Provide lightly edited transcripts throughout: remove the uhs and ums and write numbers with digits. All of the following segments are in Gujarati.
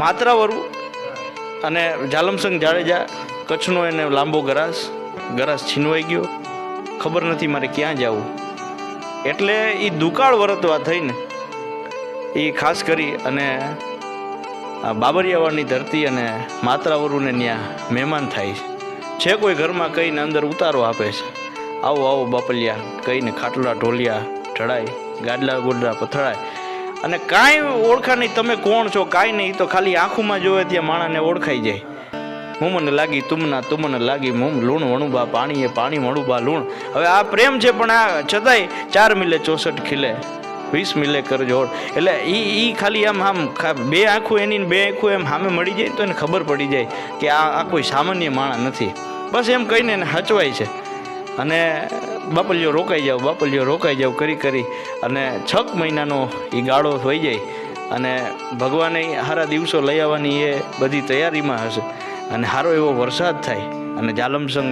માત્રાવરુ અને જાલમસંગ જાડેજા કચ્છનો એને લાંબો ગરાસ છીનવાઈ ગયો, ખબર નથી મારે ક્યાં જવું. એટલે એ દુકાળ વરતવા થઈને એ ખાસ કરી અને બાબરિયાવાડની ધરતી અને માત્રાવરુને ત્યાં મહેમાન થાય છે. કોઈ ઘરમાં કહીને અંદર ઉતારો આપે છે, આવો આવો બાપલિયા કહીને ખાટલા ઢોલિયા ઢળાય, ગાડલા ગોડલા પથળાય અને કાંઈ ઓળખા નહીં તમે કોણ છો, કાંઈ નહીં. તો ખાલી આંખોમાં જોવે ત્યાં માણાને ઓળખાઈ જાય. મુમને લાગી તુમના તુમને લાગી મુમ, લૂણ વણુબા પાણીએ પાણી વણુબા લૂણ. હવે આ પ્રેમ છે, પણ આ છતાંય 4 મિલે 64 ખીલે 20 મિલે કરજોડ. એટલે એ ખાલી આમ બે આંખો એની બે આંખો એમ સામે મળી જાય તો એને ખબર પડી જાય કે આ કોઈ સામાન્ય માણસ નથી. બસ એમ કહીને એને હચવાય છે. અને બાપલિયો રોકાઈ જાવ કરી અને 6 મહિનાનો એ ગાળો થઈ જાય અને ભગવાને સારા દિવસો લઈ આવવાની એ બધી તૈયારીમાં હશે. અને સારો એવો વરસાદ થાય અને જાલમસંગ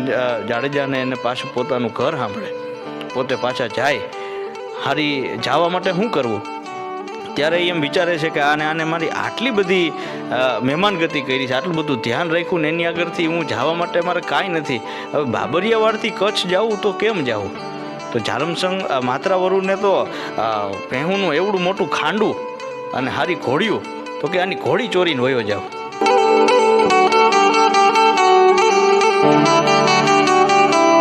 જાડેજાને એને પાછું પોતાનું ઘર સાંભળે, પોતે પાછા જાય. હારી જવા માટે શું કરવું? ત્યારે એમ વિચારે છે કે આને મારી આટલી બધી મહેમાનગતિ કરી છે, આટલું બધું ધ્યાન રાખ્યું ને એની આગળથી હું જવા માટે મારે કાંઈ નથી. હવે બાબરિયાવાડથી કચ્છ જાઉં તો કેમ જાઉં? તો જાલમસંગ માત્રાવરુને તો ભેહુંનું એવડું મોટું ખાંડું અને હારી ઘોડિયું, તો કે આની ઘોડી ચોરીને વયો જાવ.